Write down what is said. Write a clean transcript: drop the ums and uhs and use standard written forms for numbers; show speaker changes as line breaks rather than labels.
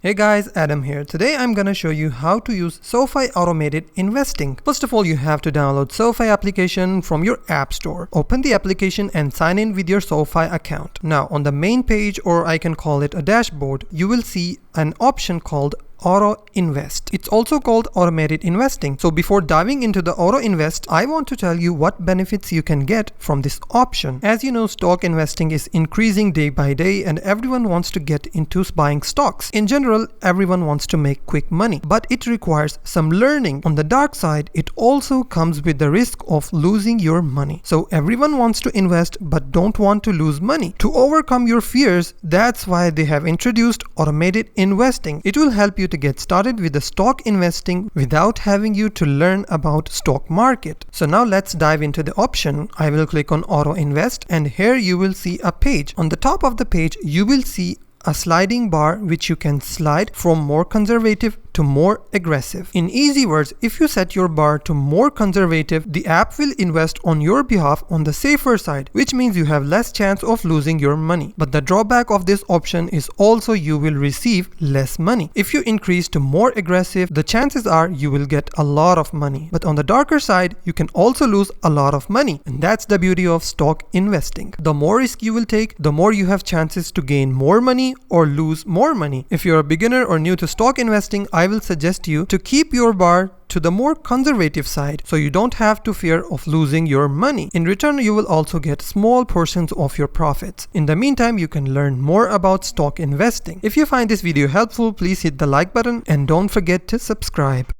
Hey guys, Adam here. Today I'm gonna show you how to use SoFi automated investing. First of all, you have to download SoFi application from your app store. Open the application and sign in with your SoFi account. Now on the main page, or I can call it a dashboard, you will see an option called Auto Invest. It's also called automated investing. So before diving into the auto invest, I want to tell you what benefits you can get from this option. As you know, stock investing is increasing day by day and everyone wants to get into buying stocks. In general, everyone wants to make quick money, but it requires some learning. On the dark side, it also comes with the risk of losing your money. So everyone wants to invest but don't want to lose money. To overcome your fears, that's why they have introduced automated investing. It will help you to get started with the stock investing without having you to learn about stock market. So now let's dive into the option. I will click on auto invest and here you will see a page. On the top of the page you will see a sliding bar which you can slide from more conservative to more aggressive. In easy words, if you set your bar to more conservative, the app will invest on your behalf on the safer side, which means you have less chance of losing your money. But the drawback of this option is also you will receive less money. If you increase to more aggressive, the chances are you will get a lot of money. But on the darker side, you can also lose a lot of money. And that's the beauty of stock investing. The more risk you will take, the more you have chances to gain more money or lose more money. If you're a beginner or new to stock investing, I will suggest you to keep your bar to the more conservative side so you don't have to fear of losing your money. In return, you will also get small portions of your profits. In the meantime, you can learn more about stock investing. If you find this video helpful, please hit the like button and don't forget to subscribe.